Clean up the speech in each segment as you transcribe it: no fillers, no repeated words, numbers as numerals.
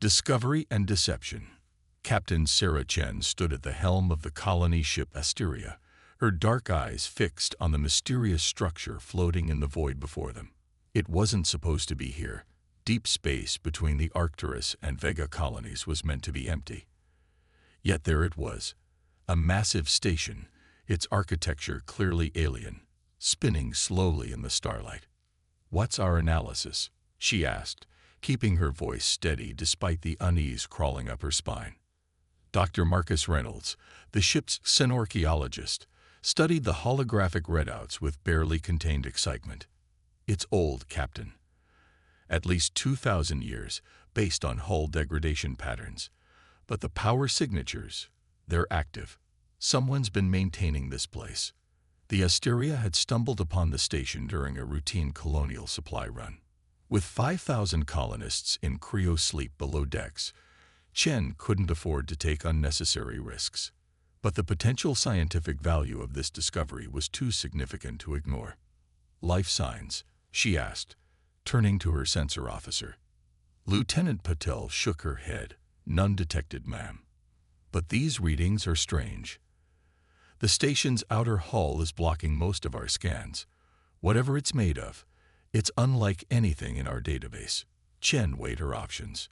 Discovery and Deception. Captain Sarah Chen stood at the helm of the colony ship Asteria, her dark eyes fixed on the mysterious structure floating in the void before them. It wasn't supposed to be here. Deep space between the Arcturus and Vega colonies was meant to be empty. Yet there it was, a massive station, its architecture clearly alien, spinning slowly in the starlight. "What's our analysis?" she asked, keeping her voice steady despite the unease crawling up her spine. Dr. Marcus Reynolds, the ship's xenorchaeologist, studied the holographic readouts with barely contained excitement. "It's old, Captain. At least 2,000 years, based on hull degradation patterns. But the power signatures, they're active. Someone's been maintaining this place." The Asteria had stumbled upon the station during a routine colonial supply run. With 5,000 colonists in cryo-sleep below decks, Chen couldn't afford to take unnecessary risks. But the potential scientific value of this discovery was too significant to ignore. "Life signs?" she asked, turning to her sensor officer. Lieutenant Patel shook her head. "None detected, ma'am. But these readings are strange. The station's outer hull is blocking most of our scans. Whatever it's made of, it's unlike anything in our database." Chen weighed her options.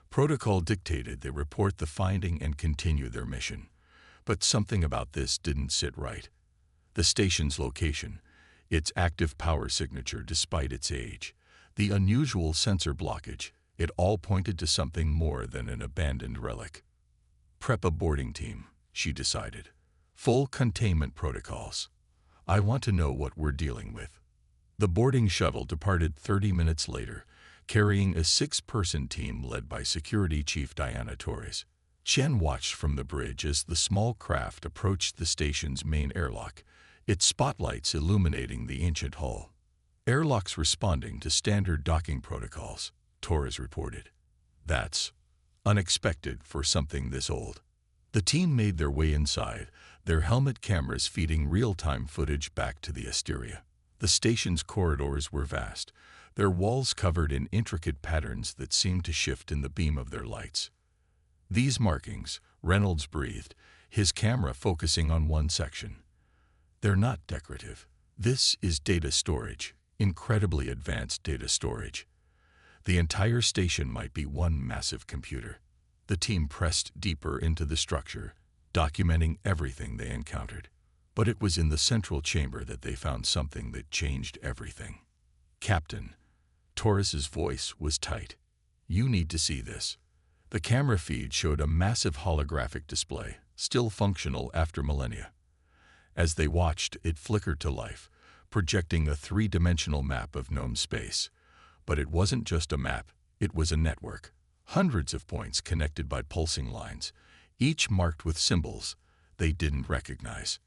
Protocol dictated they report the finding and continue their mission. But something about this didn't sit right. The station's location, its active power signature despite its age, the unusual sensor blockage, it all pointed to something more than an abandoned relic. "Prep a boarding team," she decided. "Full containment protocols. I want to know what we're dealing with." The boarding shuttle departed 30 minutes later, carrying a 6-person team led by Security Chief Diana Torres. Chen watched from the bridge as the small craft approached the station's main airlock, its spotlights illuminating the ancient hull. "Airlocks responding to standard docking protocols," Torres reported. "That's unexpected for something this old." The team made their way inside, their helmet cameras feeding real-time footage back to the Asteria. The station's corridors were vast, their walls covered in intricate patterns that seemed to shift in the beam of their lights. "These markings," Reynolds breathed, his camera focusing on one section. "They're not decorative. This is data storage, incredibly advanced data storage. The entire station might be one massive computer." The team pressed deeper into the structure, documenting everything they encountered. But it was in the central chamber that they found something that changed everything. "Captain," Torres's voice was tight. "You need to see this." The camera feed showed a massive holographic display, still functional after millennia. As they watched, it flickered to life, projecting a 3-dimensional map of known space. But it wasn't just a map, it was a network. Hundreds of points connected by pulsing lines, each marked with symbols they didn't recognize.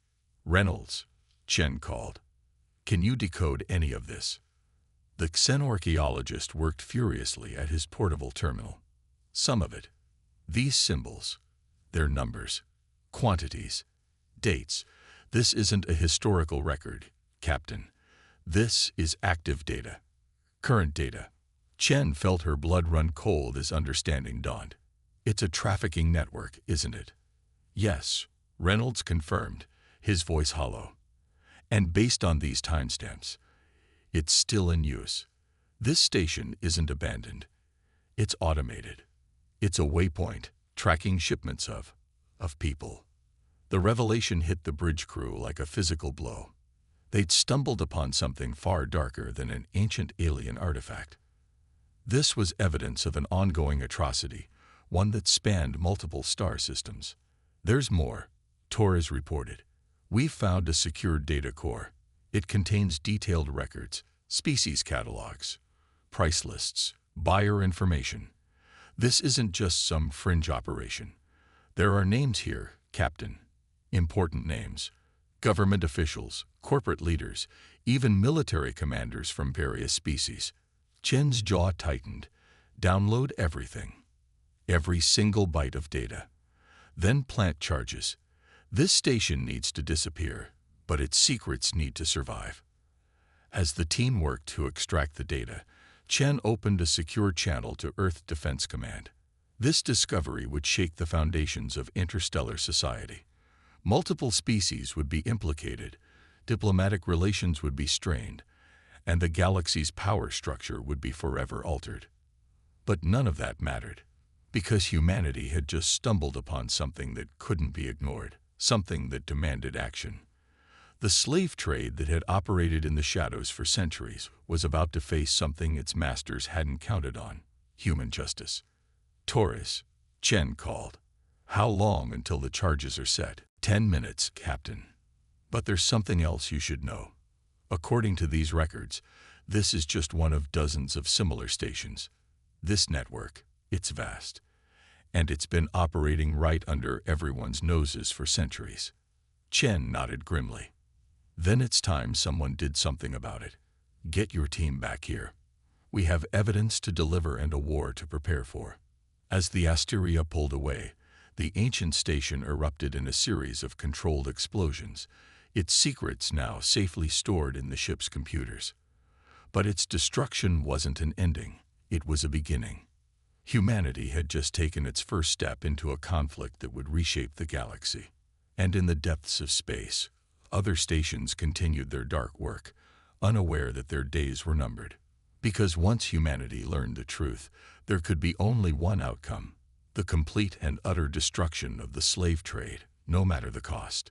"Reynolds," Chen called. "Can you decode any of this?" The xenorchaeologist worked furiously at his portable terminal. "Some of it. These symbols, they're numbers, quantities, dates. This isn't a historical record, Captain. This is active data. Current data." Chen felt her blood run cold as understanding dawned. "It's a trafficking network, isn't it?" "Yes," Reynolds confirmed, his voice hollow. "And based on these timestamps, it's still in use. This station isn't abandoned. It's automated. It's a waypoint, tracking shipments of people." The revelation hit the bridge crew like a physical blow. They'd stumbled upon something far darker than an ancient alien artifact. This was evidence of an ongoing atrocity, one that spanned multiple star systems. "There's more," Torres reported. "We've found a secure data core. It contains detailed records, species catalogs, price lists, buyer information. This isn't just some fringe operation. There are names here, Captain. Important names. Government officials, corporate leaders, even military commanders from various species." Chen's jaw tightened. "Download everything. Every single byte of data. Then plant charges. This station needs to disappear, but its secrets need to survive." As the team worked to extract the data, Chen opened a secure channel to Earth Defense Command. This discovery would shake the foundations of interstellar society. Multiple species would be implicated, diplomatic relations would be strained, and the galaxy's power structure would be forever altered. But none of that mattered, because humanity had just stumbled upon something that couldn't be ignored, something that demanded action. The slave trade that had operated in the shadows for centuries was about to face something its masters hadn't counted on: human justice. "Taurus," Chen called. "How long until the charges are set?" 10 minutes, Captain. But there's something else you should know. According to these records, this is just one of dozens of similar stations. This network, it's vast, and it's been operating right under everyone's noses for centuries. Chen nodded grimly. Then it's time someone did something about it. Get your team back here. We have evidence to deliver and a war to prepare for. As the Asteria pulled away, the ancient station erupted in a series of controlled explosions, its secrets now safely stored in the ship's computers. But its destruction wasn't an ending, it was a beginning. Humanity had just taken its first step into a conflict that would reshape the galaxy. And in the depths of space, other stations continued their dark work, unaware that their days were numbered. Because once humanity learned the truth, there could be only one outcome: the complete and utter destruction of the slave trade, no matter the cost.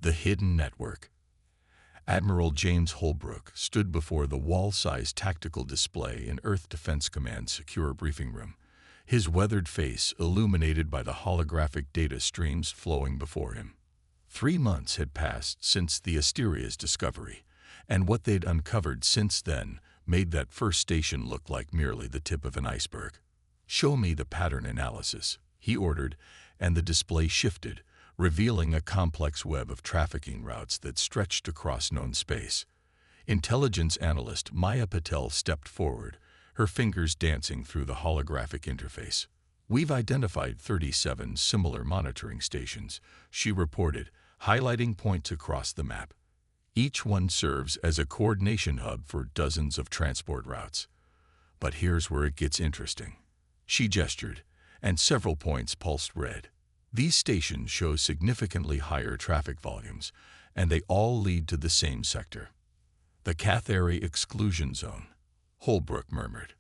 The hidden network. Admiral James Holbrook stood before the wall-sized tactical display in Earth Defense Command's secure briefing room, his weathered face illuminated by the holographic data streams flowing before him. 3 months had passed since the Asteria's discovery, and what they'd uncovered since then made that first station look like merely the tip of an iceberg. "Show me the pattern analysis," he ordered, and the display shifted, revealing a complex web of trafficking routes that stretched across known space. Intelligence analyst Maya Patel stepped forward, her fingers dancing through the holographic interface. "We've identified 37 similar monitoring stations," she reported, highlighting points across the map. "Each one serves as a coordination hub for dozens of transport routes. But here's where it gets interesting." She gestured, and several points pulsed red. These stations show significantly higher traffic volumes, and they all lead to the same sector. "The Cathari Exclusion Zone," Holbrook murmured.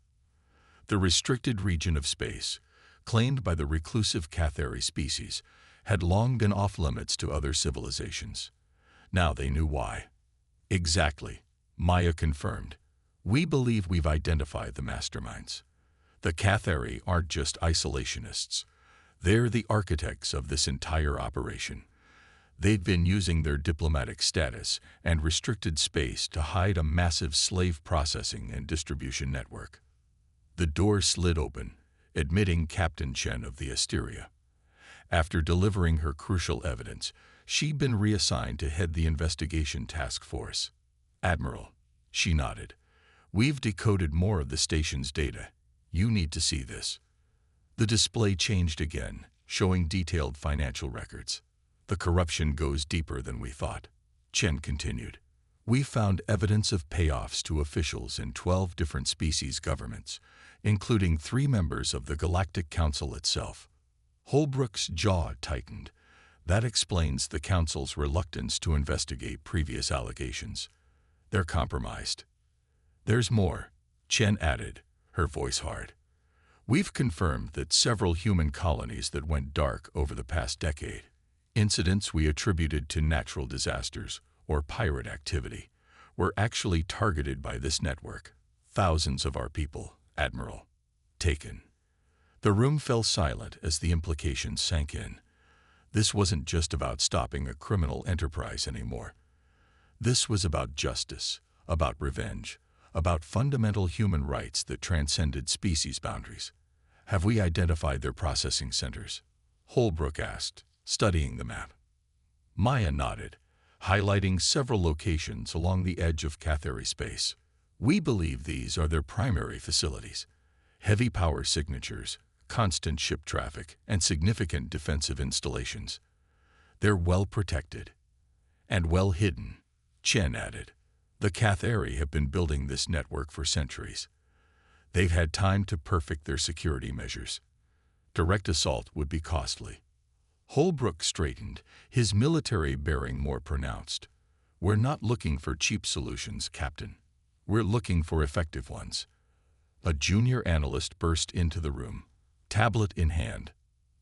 The restricted region of space, claimed by the reclusive Cathari species, had long been off-limits to other civilizations. Now they knew why. "Exactly," Maya confirmed. "We believe we've identified the masterminds. The Cathari aren't just isolationists. They're the architects of this entire operation. They'd been using their diplomatic status and restricted space to hide a massive slave processing and distribution network." The door slid open, admitting Captain Chen of the Asteria. After delivering her crucial evidence, she'd been reassigned to head the investigation task force. "Admiral," she nodded, "we've decoded more of the station's data. You need to see this." The display changed again, showing detailed financial records. "The corruption goes deeper than we thought," Chen continued. "We found evidence of payoffs to officials in 12 different species governments, including 3 members of the Galactic Council itself." Holbrook's jaw tightened. That explains the Council's reluctance to investigate previous allegations. They're compromised. "There's more," Chen added, her voice hard. "We've confirmed that several human colonies that went dark over the past decade, incidents we attributed to natural disasters or pirate activity, were actually targeted by this network. Thousands of our people, Admiral, taken." The room fell silent as the implications sank in. This wasn't just about stopping a criminal enterprise anymore. This was about justice, about revenge, about fundamental human rights that transcended species boundaries. "Have we identified their processing centers?" Holbrook asked, studying the map. Maya nodded, highlighting several locations along the edge of Cathari space. "We believe these are their primary facilities. Heavy power signatures, constant ship traffic, and significant defensive installations. They're well protected. And well hidden," Chen added. "The Cathari have been building this network for centuries. They've had time to perfect their security measures." Direct assault would be costly. Holbrook straightened, his military bearing more pronounced. We're not looking for cheap solutions, Captain. We're looking for effective ones. A junior analyst burst into the room, tablet in hand.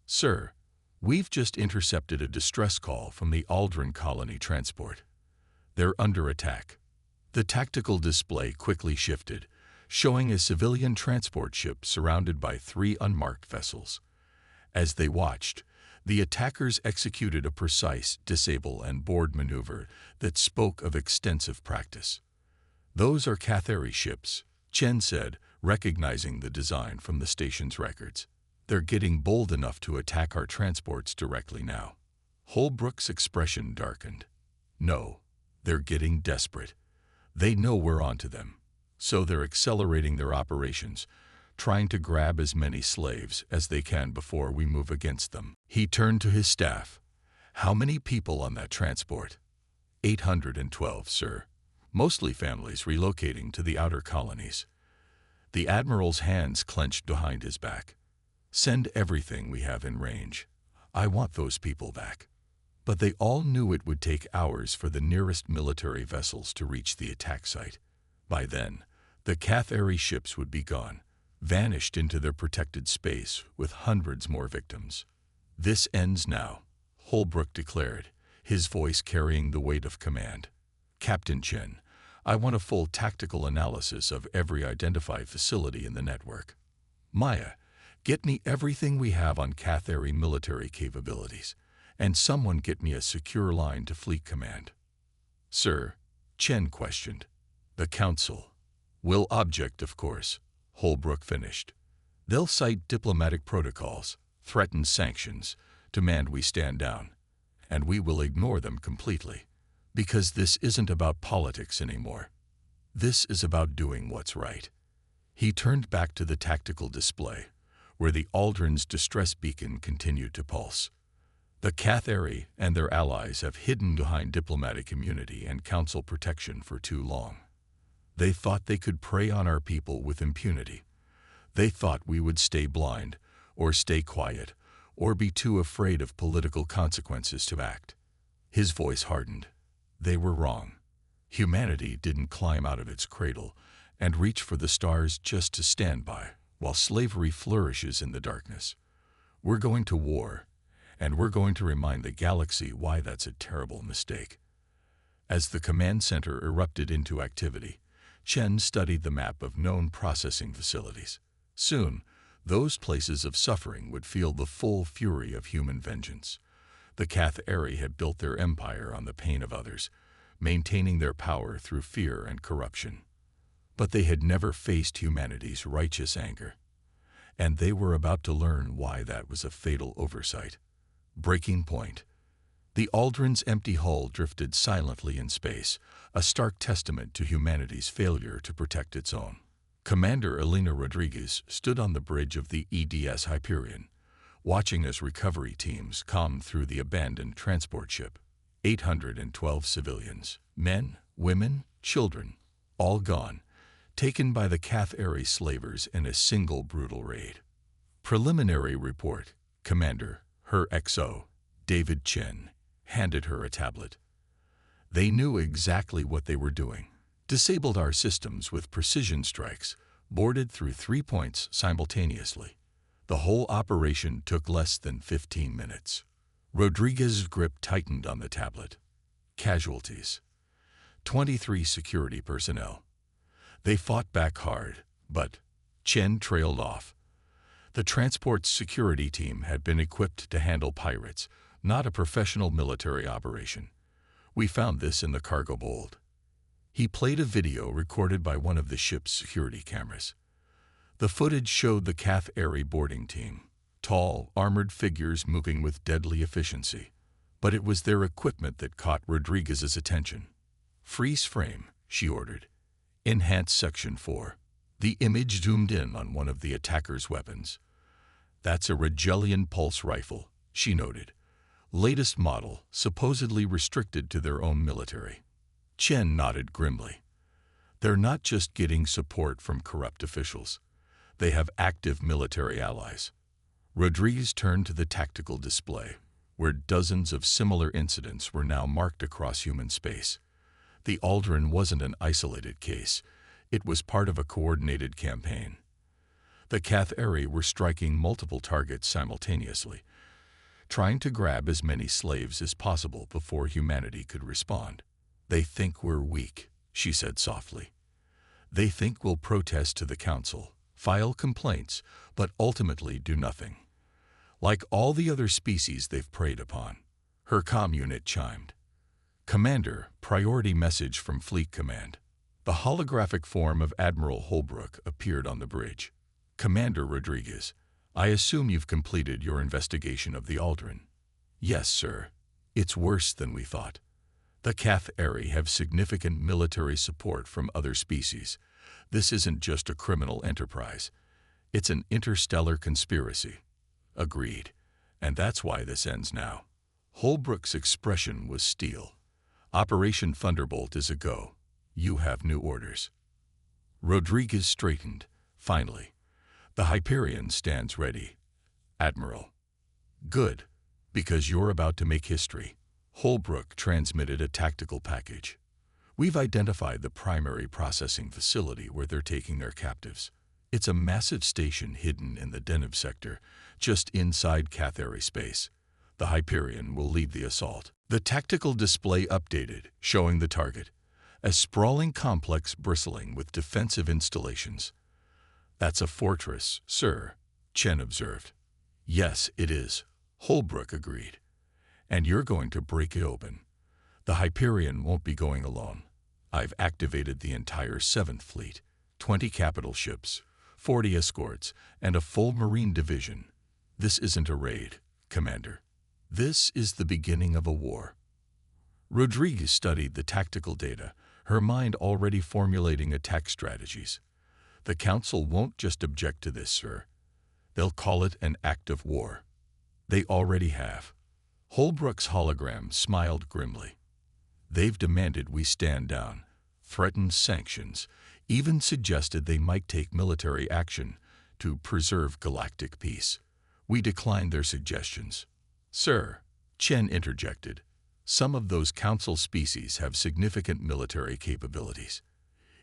Sir, we've just intercepted a distress call from the Aldrin colony transport. They're under attack. The tactical display quickly shifted, showing a civilian transport ship surrounded by 3 unmarked vessels. As they watched, the attackers executed a precise disable and board maneuver that spoke of extensive practice. Those are Cathari ships, Chen said, recognizing the design from the station's records. They're getting bold enough to attack our transports directly now. Holbrook's expression darkened. No, they're getting desperate. They know we're onto them, so they're accelerating their operations, trying to grab as many slaves as they can before we move against them. He turned to his staff. How many people on that transport? 812, sir. Mostly families relocating to the outer colonies. The admiral's hands clenched behind his back. Send everything we have in range. I want those people back. But they all knew it would take hours for the nearest military vessels to reach the attack site. By then, the Cathari ships would be gone, vanished into their protected space with hundreds more victims. This ends now, Holbrook declared, his voice carrying the weight of command. Captain Chen, I want a full tactical analysis of every identified facility in the network. Maya, get me everything we have on Cathari military capabilities, and someone get me a secure line to Fleet Command. Sir, Chen questioned. The Council will object, of course, Holbrook finished. They'll cite diplomatic protocols, threaten sanctions, demand we stand down, and we will ignore them completely, because this isn't about politics anymore. This is about doing what's right. He turned back to the tactical display, where the Aldrin's distress beacon continued to pulse. The Cathari and their allies have hidden behind diplomatic immunity and council protection for too long. They thought they could prey on our people with impunity. They thought we would stay blind, or stay quiet, or be too afraid of political consequences to act. His voice hardened. They were wrong. Humanity didn't climb out of its cradle and reach for the stars just to stand by while slavery flourishes in the darkness. We're going to war, and we're going to remind the galaxy why that's a terrible mistake. As the command center erupted into activity, Chen studied the map of known processing facilities. Soon, those places of suffering would feel the full fury of human vengeance. The Cathari had built their empire on the pain of others, maintaining their power through fear and corruption. But they had never faced humanity's righteous anger, and they were about to learn why that was a fatal oversight. Breaking point. The Aldrin's empty hull drifted silently in space, a stark testament to humanity's failure to protect its own. Commander Elena Rodriguez stood on the bridge of the EDS Hyperion, watching as recovery teams combed through the abandoned transport ship. 812 civilians, men, women, children, all gone, taken by the Cathari slavers in a single brutal raid. Preliminary report. Commander, her XO, David Chen, handed her a tablet. They knew exactly what they were doing. Disabled our systems with precision strikes, boarded through 3 points simultaneously. The whole operation took less than 15 minutes. Rodriguez's grip tightened on the tablet. Casualties. 23 security personnel. They fought back hard, but Chen trailed off. The transport's security team had been equipped to handle pirates, not a professional military operation. We found this in the cargo hold. He played a video recorded by one of the ship's security cameras. The footage showed the Cathari boarding team, tall, armored figures moving with deadly efficiency. But it was their equipment that caught Rodriguez's attention. Freeze frame, she ordered. Enhance Section 4. The image zoomed in on one of the attackers' weapons. That's a Regelian pulse rifle, she noted. Latest model, supposedly restricted to their own military. Chen nodded grimly. They're not just getting support from corrupt officials. They have active military allies. Rodriguez turned to the tactical display, where dozens of similar incidents were now marked across human space. The Aldrin wasn't an isolated case. It was part of a coordinated campaign. The Cathari were striking multiple targets simultaneously, trying to grab as many slaves as possible before humanity could respond. "They think we're weak," she said softly. "They think we'll protest to the council, file complaints, but ultimately do nothing. Like all the other species they've preyed upon." Her comm unit chimed. "Commander, priority message from Fleet Command." The holographic form of Admiral Holbrook appeared on the bridge. "Commander Rodriguez, I assume you've completed your investigation of the Aldrin." "Yes, sir. It's worse than we thought. The Cathari have significant military support from other species. This isn't just a criminal enterprise. It's an interstellar conspiracy." "Agreed. And that's why this ends now." Holbrook's expression was steel. "Operation Thunderbolt is a go. You have new orders." Rodriguez straightened. "Finally. The Hyperion stands ready, Admiral." "Good, because you're about to make history." Holbrook transmitted a tactical package. "We've identified the primary processing facility where they're taking their captives. It's a massive station hidden in the Deneb sector, just inside Cathari space. The Hyperion will lead the assault." The tactical display updated, showing the target, a sprawling complex bristling with defensive installations. "That's a fortress, sir," Chen observed. "Yes, it is," Holbrook agreed. "And you're going to break it open. The Hyperion won't be going alone. I've activated the entire 7th Fleet, 20 capital ships, 40 escorts, and a full Marine division. This isn't a raid, Commander. This is the beginning of a war." Rodriguez studied the tactical data, her mind already formulating attack strategies. "The Council won't just object to this, sir. They'll call it an act of war. They already have." Holbrook's hologram smiled grimly. "They've demanded we stand down, threatened sanctions, even suggested they might take military action to preserve galactic peace. We declined their suggestions." "Sir," Chen interjected, "some of those Council species have significant military capabilities.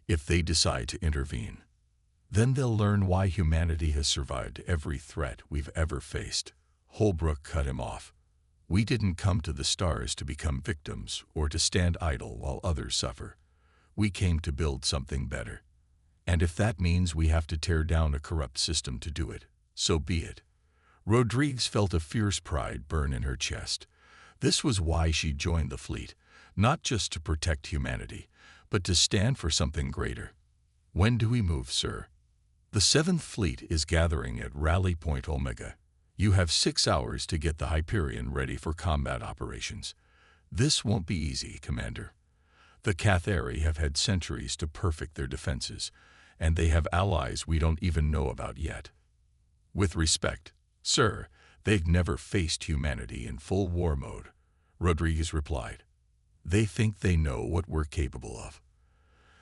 If they decide to intervene, then they'll learn why humanity has survived every threat we've ever faced." Holbrook cut him off. "We didn't come to the stars to become victims or to stand idle while others suffer. We came to build something better. And if that means we have to tear down a corrupt system to do it, so be it." Rodriguez felt a fierce pride burn in her chest. This was why she joined the fleet, not just to protect humanity, but to stand for something greater. "When do we move, sir?" "The 7th Fleet is gathering at Rally Point Omega. You have 6 hours to get the Hyperion ready for combat operations. This won't be easy, Commander. The Cathari have had centuries to perfect their defenses, and they have allies we don't even know about yet." "With respect, sir, they've never faced humanity in full war mode," Rodriguez replied. "They think they know what we're capable of.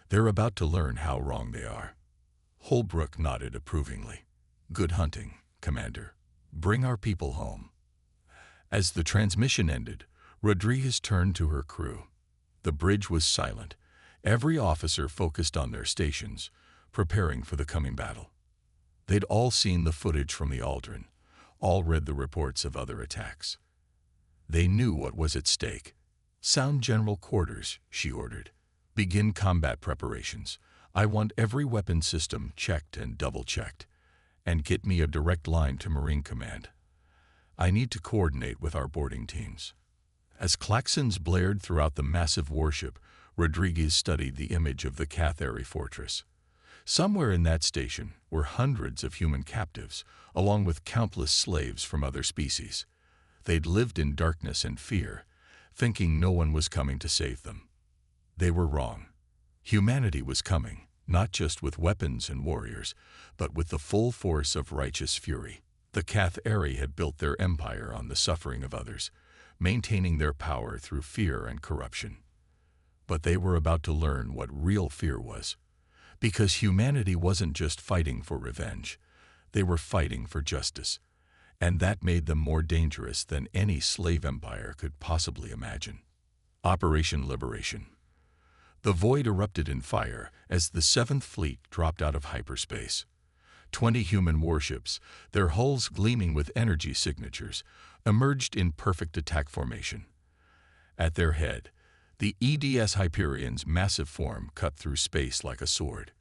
They're about to learn how wrong they are." Holbrook nodded approvingly. "Good hunting, Commander. Bring our people home." As the transmission ended, Rodriguez turned to her crew. The bridge was silent, every officer focused on their stations, preparing for the coming battle. They'd all seen the footage from the Aldrin, all read the reports of other attacks. They knew what was at stake. "Sound general quarters," she ordered. "Begin combat preparations. I want every weapon system checked and double-checked. And get me a direct line to Marine Command. I need to coordinate with our boarding teams." As klaxons blared throughout the massive warship, Rodriguez studied the image of the Cathari fortress. Somewhere in that station were hundreds of human captives, along with countless slaves from other species. They'd lived in darkness and fear, thinking no one was coming to save them. They were wrong. Humanity was coming, not just with weapons and warriors, but with the full force of righteous fury. The Cathari had built their empire on the suffering of others, maintaining their power through fear and corruption. But they were about to learn what real fear was, because humanity wasn't just fighting for revenge. They were fighting for justice. and that made them more dangerous than any slave empire could possibly imagine. Operation Liberation. The void erupted in fire as the Seventh Fleet dropped out of hyperspace. 20 human warships, their hulls gleaming with energy signatures, emerged in perfect attack formation. At their head, the EDS Hyperion's massive form cut through space like a sword.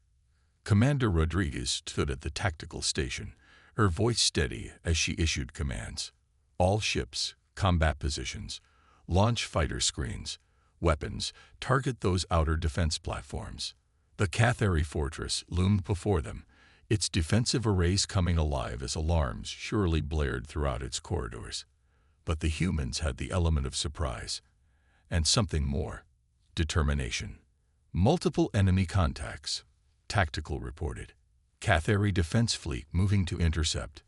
Commander Rodriguez stood at the tactical station, her voice steady as she issued commands. All ships, combat positions, launch fighter screens, weapons, target those outer defense platforms. The Cathari fortress loomed before them, its defensive arrays coming alive as alarms surely blared throughout its corridors. But the humans had the element of surprise. And something more. Determination. Multiple enemy contacts. Tactical reported. Cathari defense fleet moving to intercept.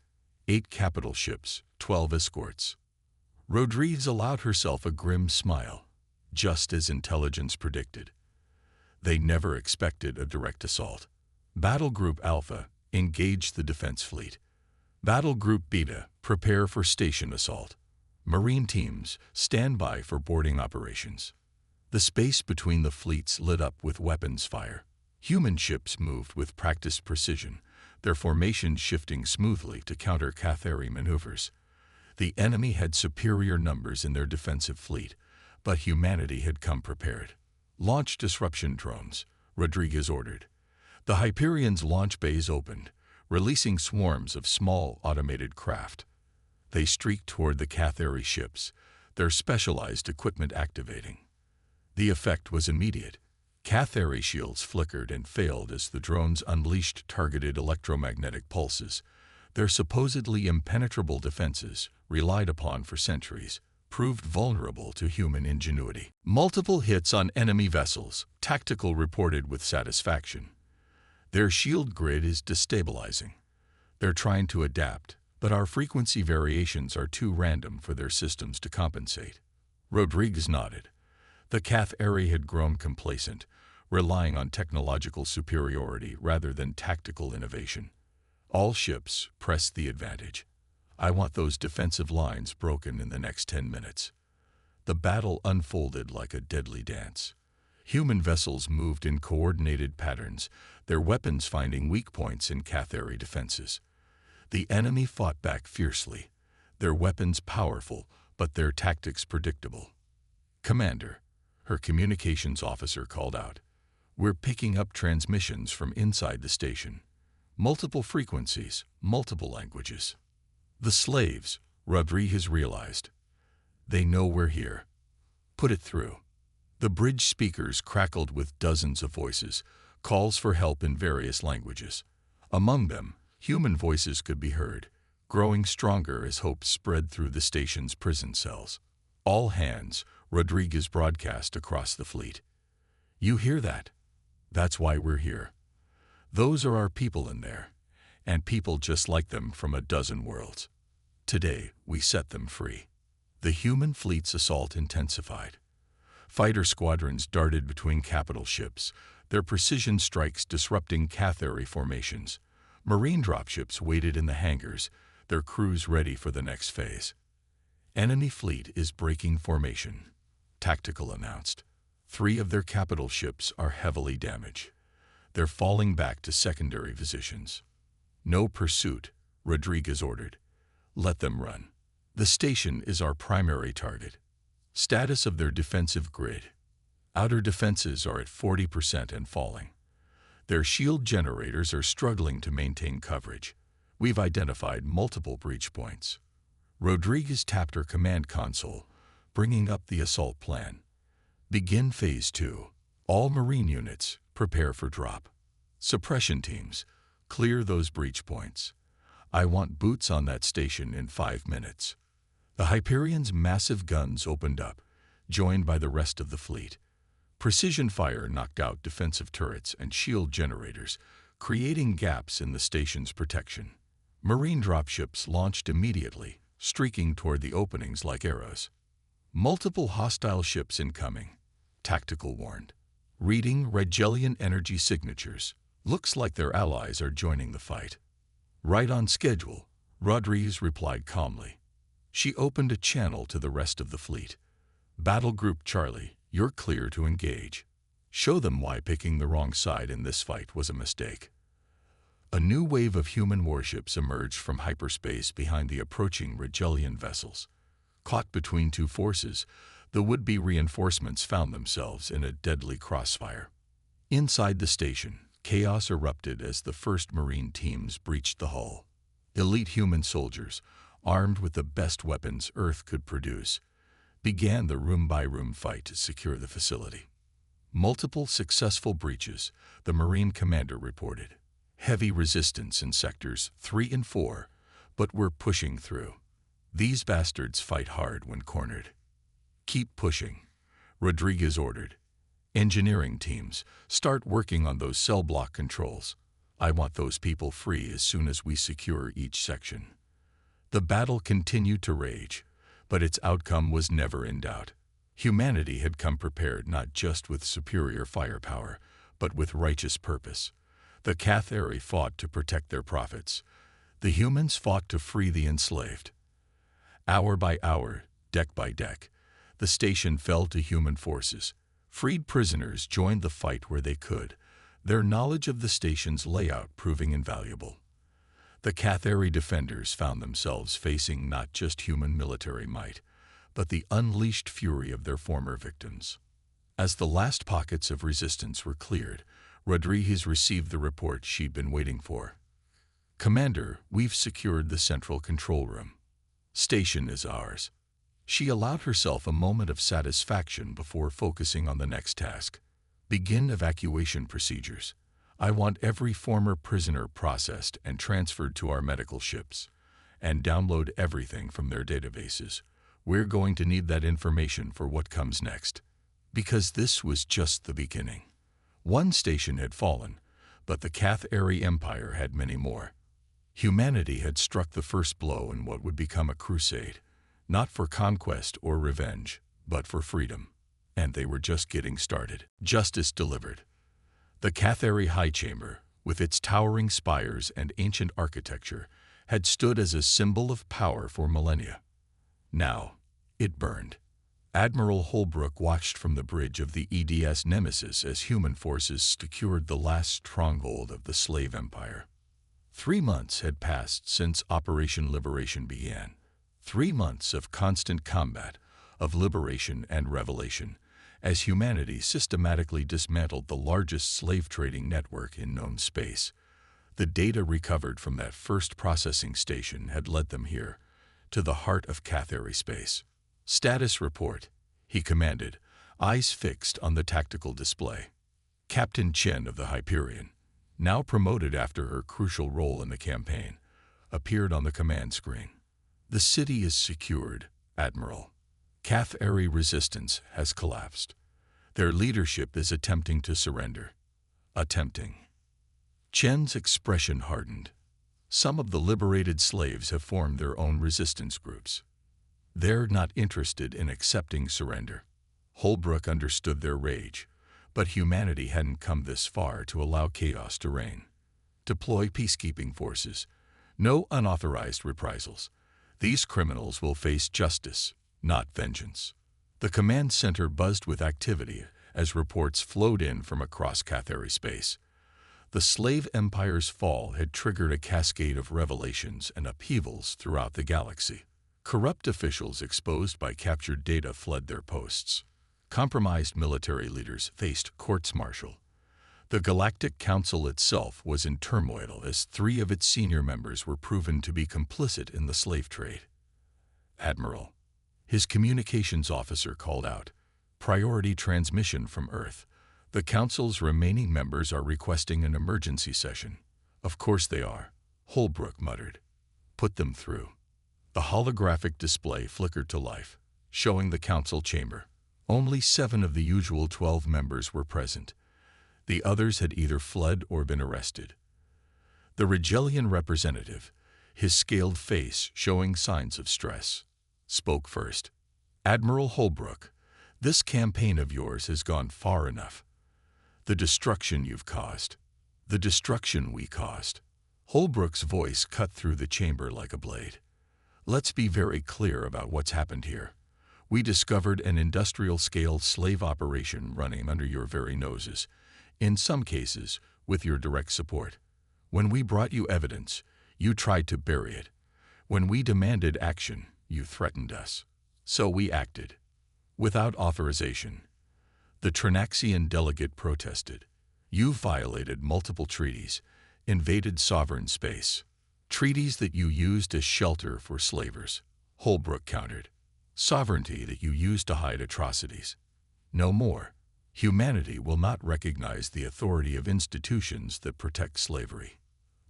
8 capital ships, 12 escorts. Rodriguez allowed herself a grim smile, just as intelligence predicted. They never expected a direct assault. Battle Group Alpha, engage the defense fleet. Battle Group Beta, prepare for station assault. Marine teams, stand by for boarding operations. The space between the fleets lit up with weapons fire. Human ships moved with practiced precision, their formations shifting smoothly to counter Cathari maneuvers. The enemy had superior numbers in their defensive fleet, but humanity had come prepared. Launch disruption drones, Rodriguez ordered. The Hyperion's launch bays opened, releasing swarms of small automated craft. They streaked toward the Cathari ships, their specialized equipment activating. The effect was immediate. Cathari shields flickered and failed as the drones unleashed targeted electromagnetic pulses. Their supposedly impenetrable defenses, relied upon for centuries, proved vulnerable to human ingenuity. Multiple hits on enemy vessels, Tactical reported with satisfaction. Their shield grid is destabilizing. They're trying to adapt, but our frequency variations are too random for their systems to compensate. Rodriguez nodded. The Cathari had grown complacent, relying on technological superiority rather than tactical innovation. All ships pressed the advantage. I want those defensive lines broken in the next 10 minutes. The battle unfolded like a deadly dance. Human vessels moved in coordinated patterns, their weapons finding weak points in Cathari defenses. The enemy fought back fiercely, their weapons powerful, but their tactics predictable. Commander, her communications officer called out. We're picking up transmissions from inside the station. Multiple frequencies, multiple languages. The slaves, Rodriguez realized. They know we're here. Put it through. The bridge speakers crackled with dozens of voices, calls for help in various languages. Among them, human voices could be heard, growing stronger as hope spread through the station's prison cells. All hands, Rodriguez broadcast across the fleet. You hear that? That's why we're here. Those are our people in there, and people just like them from a dozen worlds. Today, we set them free. The human fleet's assault intensified. Fighter squadrons darted between capital ships, their precision strikes disrupting Cathari formations. Marine dropships waited in the hangars, their crews ready for the next phase. Enemy fleet is breaking formation, Tactical announced. 3 of their capital ships are heavily damaged. They're falling back to secondary positions. No pursuit, Rodriguez ordered. Let them run. The station is our primary target. Status of their defensive grid. Outer defenses are at 40% and falling. Their shield generators are struggling to maintain coverage. We've identified multiple breach points. Rodriguez tapped her command console, bringing up the assault plan. Begin Phase 2. All Marine units, prepare for drop. Suppression teams, clear those breach points. I want boots on that station in 5 minutes. The Hyperion's massive guns opened up, joined by the rest of the fleet. Precision fire knocked out defensive turrets and shield generators, creating gaps in the station's protection. Marine dropships launched immediately, streaking toward the openings like arrows. Multiple hostile ships incoming, Tactical warned. Reading Regelian energy signatures. Looks like their allies are joining the fight. Right on schedule, Rodriguez replied calmly. She opened a channel to the rest of the fleet. Battle Group Charlie, you're clear to engage. Show them why picking the wrong side in this fight was a mistake. A new wave of human warships emerged from hyperspace behind the approaching Rigelian vessels. Caught between two forces, the would-be reinforcements found themselves in a deadly crossfire. Inside the station, chaos erupted as the first Marine teams breached the hull. Elite human soldiers, armed with the best weapons Earth could produce, began the room-by-room fight to secure the facility. Multiple successful breaches, the Marine commander reported. Heavy resistance in sectors 3 and 4, but we're pushing through. These bastards fight hard when cornered. Keep pushing, Rodriguez ordered. Engineering teams, start working on those cell block controls. I want those people free as soon as we secure each section. The battle continued to rage, but its outcome was never in doubt. Humanity had come prepared not just with superior firepower, but with righteous purpose. The Cathari fought to protect their profits. The humans fought to free the enslaved. Hour by hour, deck by deck, the station fell to human forces. Freed prisoners joined the fight where they could, their knowledge of the station's layout proving invaluable. The Cathari defenders found themselves facing not just human military might, but the unleashed fury of their former victims. As the last pockets of resistance were cleared, Rodriguez received the report she'd been waiting for. Commander, we've secured the central control room. Station is ours. She allowed herself a moment of satisfaction before focusing on the next task. Begin evacuation procedures. I want every former prisoner processed and transferred to our medical ships, and download everything from their databases. We're going to need that information for what comes next. Because this was just the beginning. One station had fallen, but the Cathari Empire had many more. Humanity had struck the first blow in what would become a crusade, not for conquest or revenge, but for freedom. And they were just getting started. Justice delivered. The Cathari High Chamber, with its towering spires and ancient architecture, had stood as a symbol of power for millennia. Now, it burned. Admiral Holbrook watched from the bridge of the EDS Nemesis as human forces secured the last stronghold of the slave empire. 3 months had passed since Operation Liberation began. 3 months of constant combat, of liberation and revelation, as humanity systematically dismantled the largest slave trading network in known space. The data recovered from that first processing station had led them here, to the heart of Cathari space. Status report, he commanded, eyes fixed on the tactical display. Captain Chen of the Hyperion, now promoted after her crucial role in the campaign, appeared on the command screen. The city is secured, Admiral. Cathari resistance has collapsed. Their leadership is attempting to surrender. Attempting. Chen's expression hardened. Some of the liberated slaves have formed their own resistance groups. They're not interested in accepting surrender. Holbrook understood their rage, but humanity hadn't come this far to allow chaos to reign. Deploy peacekeeping forces. No unauthorized reprisals. These criminals will face justice, not vengeance. The command center buzzed with activity as reports flowed in from across Cathari space. The slave empire's fall had triggered a cascade of revelations and upheavals throughout the galaxy. Corrupt officials exposed by captured data fled their posts. Compromised military leaders faced courts-martial. The Galactic Council itself was in turmoil as 3 of its senior members were proven to be complicit in the slave trade. Admiral, his communications officer called out, priority transmission from Earth. The Council's remaining members are requesting an emergency session. Of course they are, Holbrook muttered. Put them through. The holographic display flickered to life, showing the council chamber. Only 7 of the usual 12 members were present. The others had either fled or been arrested. The Rigelian representative, his scaled face showing signs of stress, spoke first. Admiral Holbrook, this campaign of yours has gone far enough. The destruction you've caused, the destruction we caused. Holbrook's voice cut through the chamber like a blade. Let's be very clear about what's happened here. We discovered an industrial-scale slave operation running under your very noses, in some cases with your direct support. When we brought you evidence, you tried to bury it. When we demanded action, you threatened us. So we acted. Without authorization. The Trinaxian delegate protested. You violated multiple treaties, invaded sovereign space. Treaties that you used as shelter for slavers. Holbrook countered. Sovereignty that you used to hide atrocities. No more. Humanity will not recognize the authority of institutions that protect slavery.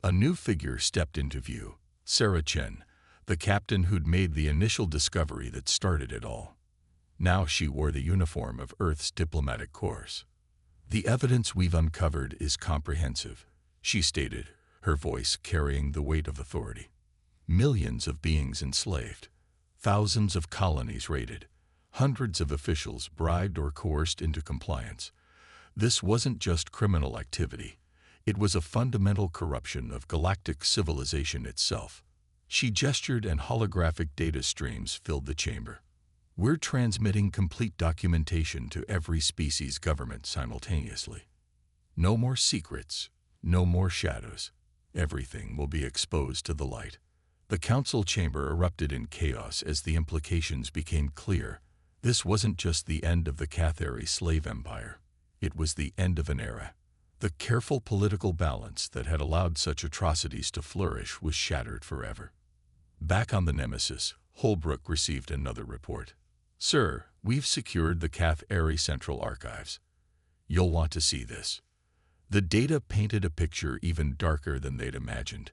A new figure stepped into view. Sarah Chen, the captain who'd made the initial discovery that started it all. Now she wore the uniform of Earth's diplomatic corps. The evidence we've uncovered is comprehensive, she stated, her voice carrying the weight of authority. Millions of beings enslaved, thousands of colonies raided, hundreds of officials bribed or coerced into compliance. This wasn't just criminal activity. It was a fundamental corruption of galactic civilization itself. She gestured and holographic data streams filled the chamber. We're transmitting complete documentation to every species government simultaneously. No more secrets, no more shadows. Everything will be exposed to the light. The council chamber erupted in chaos as the implications became clear. This wasn't just the end of the Cathari slave empire. It was the end of an era. The careful political balance that had allowed such atrocities to flourish was shattered forever. Back on the Nemesis, Holbrook received another report. Sir, we've secured the Cathari Central Archives. You'll want to see this. The data painted a picture even darker than they'd imagined.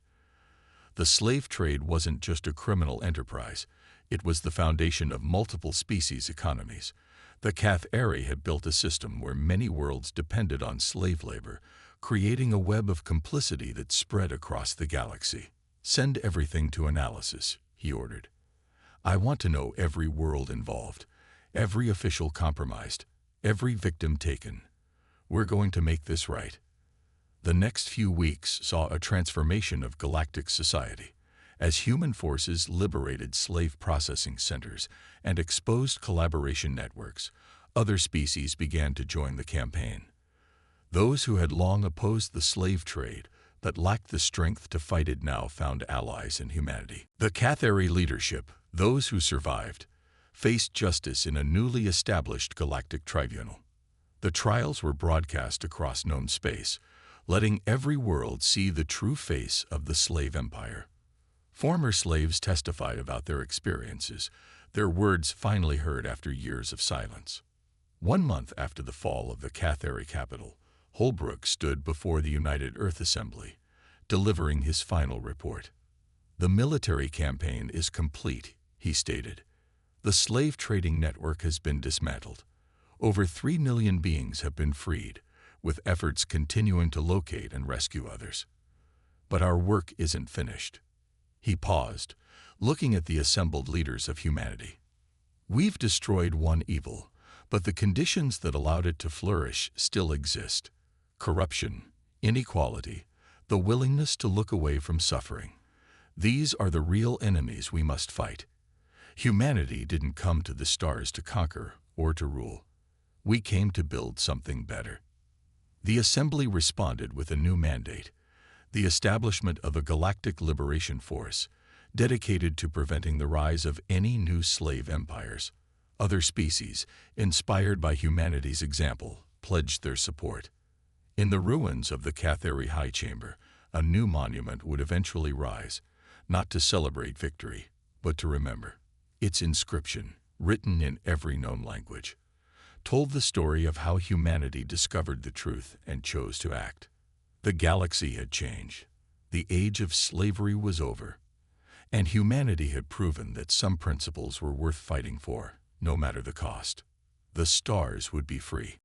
The slave trade wasn't just a criminal enterprise. It was the foundation of multiple species economies. The Cathari had built a system where many worlds depended on slave labor, creating a web of complicity that spread across the galaxy. Send everything to analysis, he ordered. I want to know every world involved, every official compromised, every victim taken. We're going to make this right. The next few weeks saw a transformation of galactic society. As human forces liberated slave processing centers and exposed collaboration networks, other species began to join the campaign. Those who had long opposed the slave trade but lacked the strength to fight it now found allies in humanity. The Cathari leadership, those who survived, faced justice in a newly established galactic tribunal. The trials were broadcast across known space, letting every world see the true face of the slave empire. Former slaves testified about their experiences, their words finally heard after years of silence. 1 month after the fall of the Cathari capital, Holbrook stood before the United Earth Assembly, delivering his final report. The military campaign is complete, he stated. The slave trading network has been dismantled. Over 3 million beings have been freed, with efforts continuing to locate and rescue others. But our work isn't finished. He paused, looking at the assembled leaders of humanity. We've destroyed one evil, but the conditions that allowed it to flourish still exist. Corruption, inequality, the willingness to look away from suffering. These are the real enemies we must fight. Humanity didn't come to the stars to conquer or to rule. We came to build something better. The Assembly responded with a new mandate, the establishment of a galactic liberation force dedicated to preventing the rise of any new slave empires. Other species, inspired by humanity's example, pledged their support. In the ruins of the Cathari High Chamber, a new monument would eventually rise, not to celebrate victory, but to remember. Its inscription, written in every known language, told the story of how humanity discovered the truth and chose to act. The galaxy had changed. The age of slavery was over. And humanity had proven that some principles were worth fighting for, no matter the cost. The stars would be free.